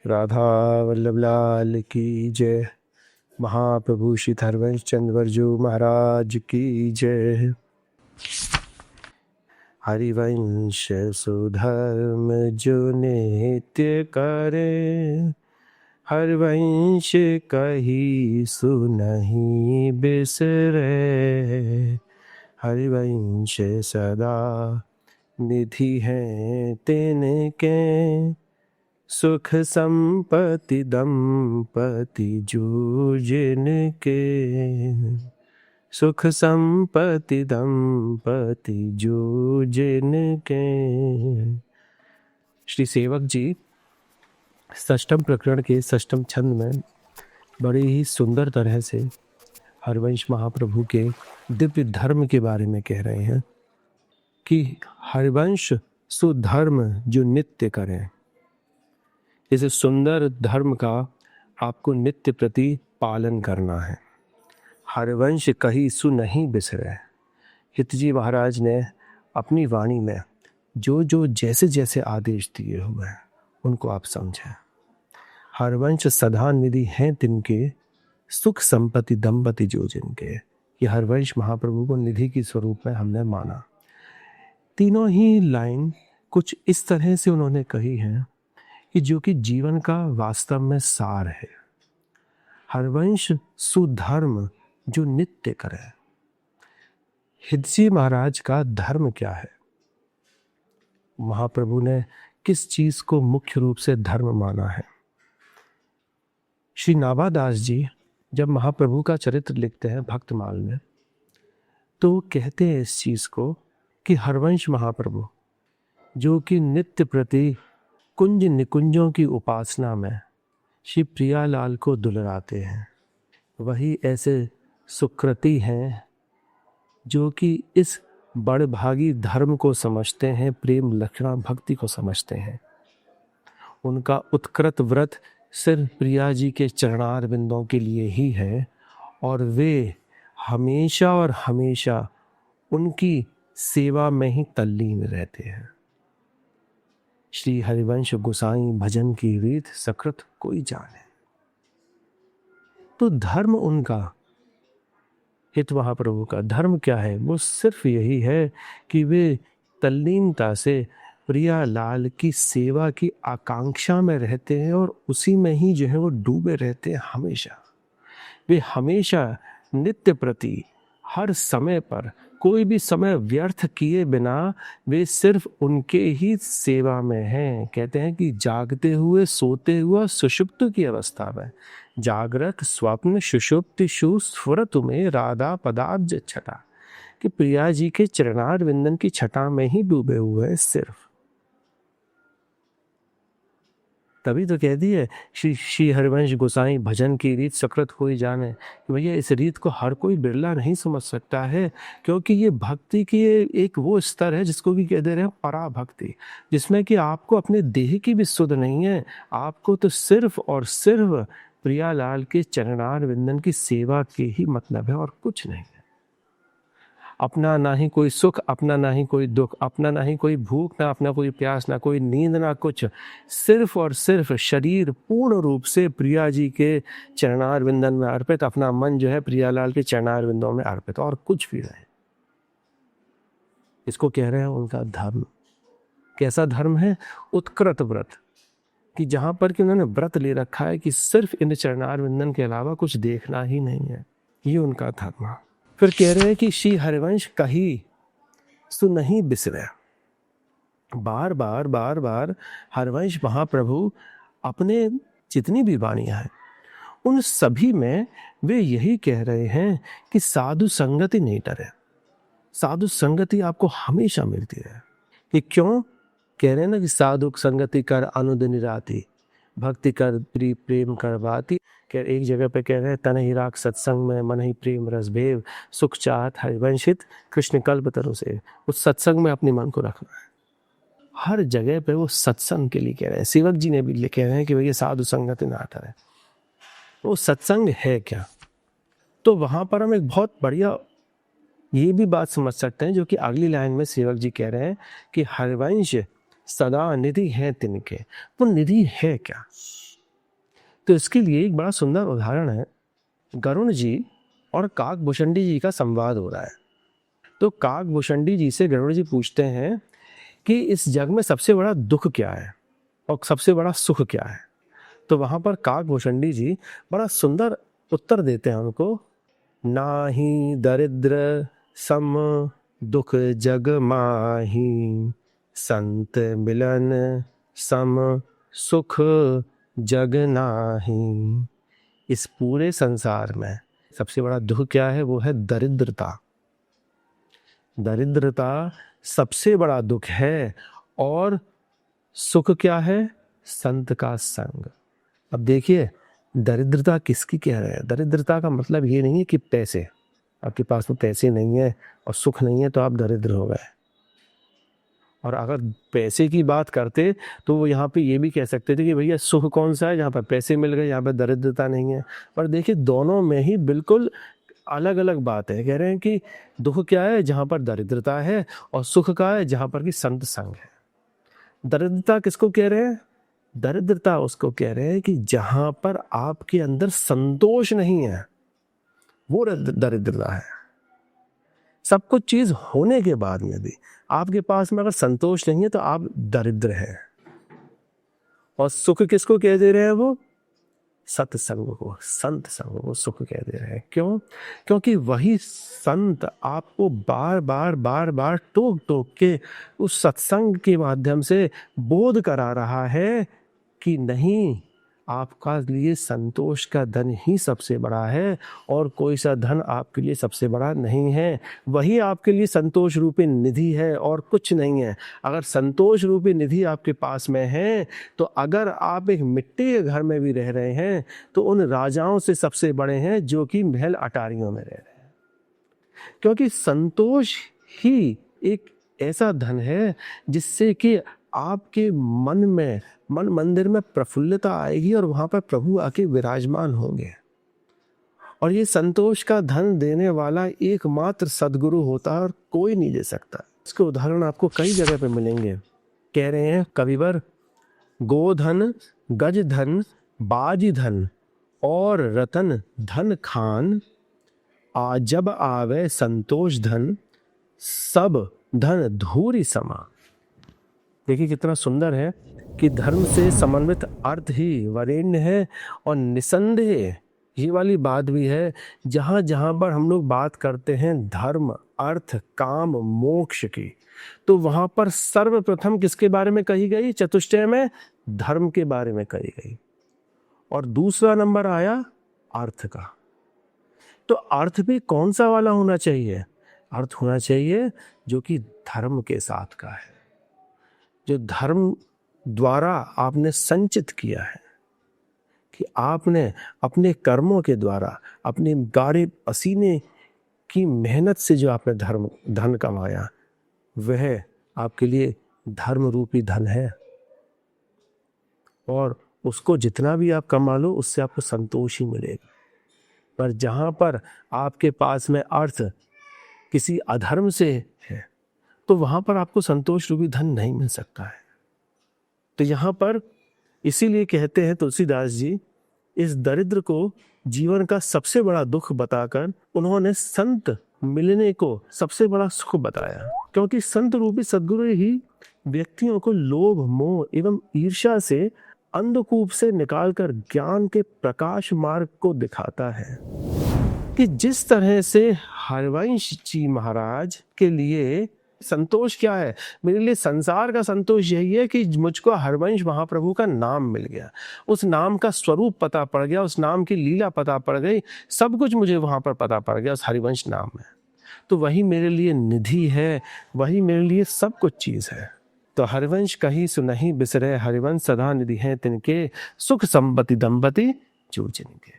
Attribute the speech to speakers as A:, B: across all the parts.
A: राधा वल्लभ लाल की जय। महाप्रभु श्री हरवंश चंद्र वर्जू महाराज की जय। हरिवंश सुधर्म जो नित्य करे, हरिवंश कही सुनहि बिसरे। हरिवंश सदा निधि है तिनके, सुख संपत्ति दंपति जो जिनके। सुख संपत्ति दंपति जो जिनके। श्री सेवक जी षष्ठम प्रकरण के षष्ठम छंद में बड़े ही सुंदर तरह से हरिवंश महाप्रभु के दिव्य धर्म के बारे में कह रहे हैं कि हरिवंश सुधर्म जो नित्य करें। इस सुंदर धर्म का आपको नित्य प्रति पालन करना है। हरिवंश कही सुनहि बिसरे। हितजी महाराज ने अपनी वाणी में जो जो जैसे जैसे आदेश दिए हुए हैं उनको आप समझें। हरिवंश सदा निधि हैं तिनके, सुख संपत्ति दंपति जो जिनके। ये हरिवंश महाप्रभु को निधि की स्वरूप में हमने माना। तीनों ही लाइन कुछ इस तरह से उन्होंने कही है कि जो कि जीवन का वास्तव में सार है। हरिवंश सुधर्म जो नित्य करे। हितजी महाराज का धर्म क्या है? महाप्रभु ने किस चीज को मुख्य रूप से धर्म माना है? श्री नाभादास जी जब महाप्रभु का चरित्र लिखते हैं भक्तमाल में, तो कहते हैं इस चीज को कि हरिवंश महाप्रभु जो कि नित्य प्रति कुंज निकुंजों की उपासना में श्री प्रियालाल को दुलराते हैं, वही ऐसे सुकृति हैं जो कि इस बड़भागी धर्म को समझते हैं, प्रेम लक्षणा भक्ति को समझते हैं। उनका उत्कृत व्रत सिर्फ प्रिया जी के चरणार बिंदों के लिए ही है और वे हमेशा और हमेशा उनकी सेवा में ही तल्लीन रहते हैं। श्री हरिवंश गोसाई भजन की रीत सकृत कोई जाने। तो धर्म उनका, हित महाप्रभु का धर्म क्या है? वो सिर्फ यही है कि वे तल्लीनता से प्रिया लाल की सेवा की आकांक्षा में रहते हैं और उसी में ही जो है वो डूबे रहते हैं हमेशा। वे हमेशा नित्य प्रति हर समय पर कोई भी समय व्यर्थ किए बिना वे सिर्फ उनके ही सेवा में हैं। कहते हैं कि जागते हुए सोते हुए सुषुप्त की अवस्था में, जागृत स्वप्न सुषुप्ति शु स्फुरतु में राधा पदाब्ज छटा, कि प्रिया जी के चरणार विंदन की छटा में ही डूबे हुए हैं सिर्फ। तभी तो कह दिए श्री हरिवंश गोसाई भजन की रीत सकृत कोई जाने। कि भैया इस रीत को हर कोई बिरला नहीं समझ सकता है, क्योंकि ये भक्ति की एक वो स्तर है जिसको भी कह दे रहे हैं परा भक्ति, जिसमें कि आपको अपने देह की भी सुध नहीं है। आपको तो सिर्फ और सिर्फ प्रियालाल के चरणार विंदन की सेवा के ही मतलब है और कुछ नहीं है। अपना ना ही कोई सुख, अपना ना ही कोई दुख, अपना ना ही कोई भूख, ना अपना कोई प्यास, ना कोई नींद, ना कुछ। सिर्फ और सिर्फ शरीर पूर्ण रूप से प्रिया जी के चरणार विंदन में अर्पित, अपना मन जो है प्रियालाल के चरणार विंदों में अर्पित, और कुछ भी नहीं। इसको कह रहे हैं उनका धर्म। कैसा धर्म है? उत्कृत व्रत, कि जहां पर कि उन्होंने व्रत ले रखा है कि सिर्फ इन चरणार विंदन के अलावा कुछ देखना ही नहीं है। ये उनका धर्म। फिर कह रहे हैं कि श्री हरिवंश कही सुनहि बिसरे। बार बार बार बार हरिवंश महाप्रभु अपने जितनी भी वाणियां हैं उन सभी में वे यही कह रहे हैं कि साधु संगति नहीं डरे। साधु संगति आपको हमेशा मिलती है। कि क्यों कह रहे हैं ना कि साधु संगति कर अनुदिन राति, भक्ति कर प्रेम कर बाती। एक जगह पे कह रहे हैं तन ही राख सत्संग में मन ही प्रेम रस भेव, सुख चाहत हरिवंशित कृष्ण कल्प तरु से। उस सत्संग में अपने मन को रखना है। हर जगह पे वो सत्संग के लिए कह रहे हैं। सेवक जी ने भी कह रहे हैं कि भैया साधु संगति ना डरे। वो सत्संग है क्या? तो वहां पर हम एक बहुत बढ़िया ये भी बात समझ सकते हैं जो कि अगली लाइन में सेवक जी कह रहे हैं कि हरिवंश सदा निधि है तिनके। वो निधि है क्या? तो इसके लिए एक बड़ा सुंदर उदाहरण है, गरुण जी और काकभूषणी जी का संवाद हो रहा है। तो काकभूषणी जी से गरुड़ जी पूछते हैं कि इस जग में सबसे बड़ा दुख क्या है और सबसे बड़ा सुख क्या है। तो वहां पर काकभूषणी जी बड़ा सुंदर उत्तर देते हैं उनको, नाही दरिद्र सम दुख जग माही, संत मिलन सम सुख जग नाही। इस पूरे संसार में सबसे बड़ा दुख क्या है? वो है दरिद्रता। दरिद्रता सबसे बड़ा दुख है। और सुख क्या है? संत का संग। अब देखिए, दरिद्रता किसकी कह रहे हैं? दरिद्रता का मतलब ये नहीं है कि पैसे, आपके पास में पैसे नहीं है और सुख नहीं है तो आप दरिद्र हो गए। और अगर पैसे की बात करते तो वो यहाँ पे ये भी कह सकते थे कि भैया सुख कौन सा है, जहाँ पर पैसे मिल गए, यहाँ पर दरिद्रता नहीं है। पर देखिए, दोनों में ही बिल्कुल अलग अलग बात है। कह रहे हैं कि दुख क्या है? जहाँ पर दरिद्रता है, और सुख का है जहाँ पर कि संत संग है। दरिद्रता किसको कह रहे हैं? दरिद्रता उसको कह रहे हैं कि जहां पर आपके अंदर संतोष नहीं है, वो दरिद्रता है। सब कुछ चीज होने के बाद में भी आपके पास में अगर संतोष नहीं है तो आप दरिद्र हैं। और सुख किसको कह दे रहे हैं? वो सत्संग को, संत संग को सुख कह दे रहे हैं। क्यों? क्योंकि वही संत आपको बार बार बार बार टोक टोक के उस सत्संग के माध्यम से बोध करा रहा है कि नहीं, आपका लिए संतोष का धन ही सबसे बड़ा है और कोई सा धन आपके लिए सबसे बड़ा नहीं है। वही आपके लिए संतोष रूपी निधि है और कुछ नहीं है। अगर संतोष रूपी निधि आपके पास में है तो अगर आप एक मिट्टी के घर में भी रह रहे हैं तो उन राजाओं से सबसे बड़े हैं जो कि महल अटारियों में रह रहे हैं। क्योंकि संतोष ही एक ऐसा धन है जिससे कि आपके मन में, मन मंदिर में प्रफुल्लता आएगी और वहां पर प्रभु आके विराजमान होंगे। और ये संतोष का धन देने वाला एकमात्र सदगुरु होता है और कोई नहीं दे सकता। इसके उदाहरण आपको कई जगह पे मिलेंगे। कह रहे हैं कविवर, गोधन गज धन बाजी धन और रतन धन खान, आ जब आवे संतोष धन सब धन धूरी समा। देखिए कितना सुंदर है कि धर्म से समन्वित अर्थ ही वरेण्य है। और निसंदेह ये वाली बात भी है, जहाँ जहाँ पर हम लोग बात करते हैं धर्म अर्थ काम मोक्ष की, तो वहाँ पर सर्वप्रथम किसके बारे में कही गई? चतुष्टय में धर्म के बारे में कही गई। और दूसरा नंबर आया अर्थ का। तो अर्थ भी कौन सा वाला होना चाहिए? अर्थ होना चाहिए जो कि धर्म के साथ का है, जो धर्म द्वारा आपने संचित किया है, कि आपने अपने कर्मों के द्वारा, अपने गाढ़े पसीने की मेहनत से जो आपने धन कमाया, वह आपके लिए धर्म रूपी धन है। और उसको जितना भी आप कमा लो उससे आपको संतोष ही मिलेगा। पर जहाँ पर आपके पास में अर्थ किसी अधर्म से है तो वहाँ पर आपको संतोष रूपी धन नहीं मिल सकता है। तो यहाँ पर इसीलिए कहते हैं तुलसीदास जी, इस दरिद्र को जीवन का सबसे बड़ा दुख बताकर उन्होंने संत मिलने को सबसे बड़ा सुख बताया। क्योंकि संत रूपी सद्गुरु ही व्यक्तियों को लोभ मोह एवं ईर्ष्या से अंधकूप से निकालकर ज्ञान के प्रकाश मार्ग को दिखाता है। कि जिस तरह से हरिवंश जी महाराज के लिए संतोष क्या है? मेरे लिए संसार का संतोष यही है कि मुझको हरिवंश महाप्रभु का नाम मिल गया, उस नाम का स्वरूप पता पड़ गया, उस नाम की लीला पता पड़ गई, सब कुछ मुझे वहां पर पता पड़ गया उस हरिवंश नाम में। तो वही मेरे लिए निधि है, वही मेरे लिए सब कुछ चीज है। तो हरिवंश कहीं सुनहि बिसरे, हरिवंश सदा निधि है तिनके, सुख संपत्ति दंपति जो जिनके।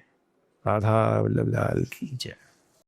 A: राधा वल्लभ लाल की जय।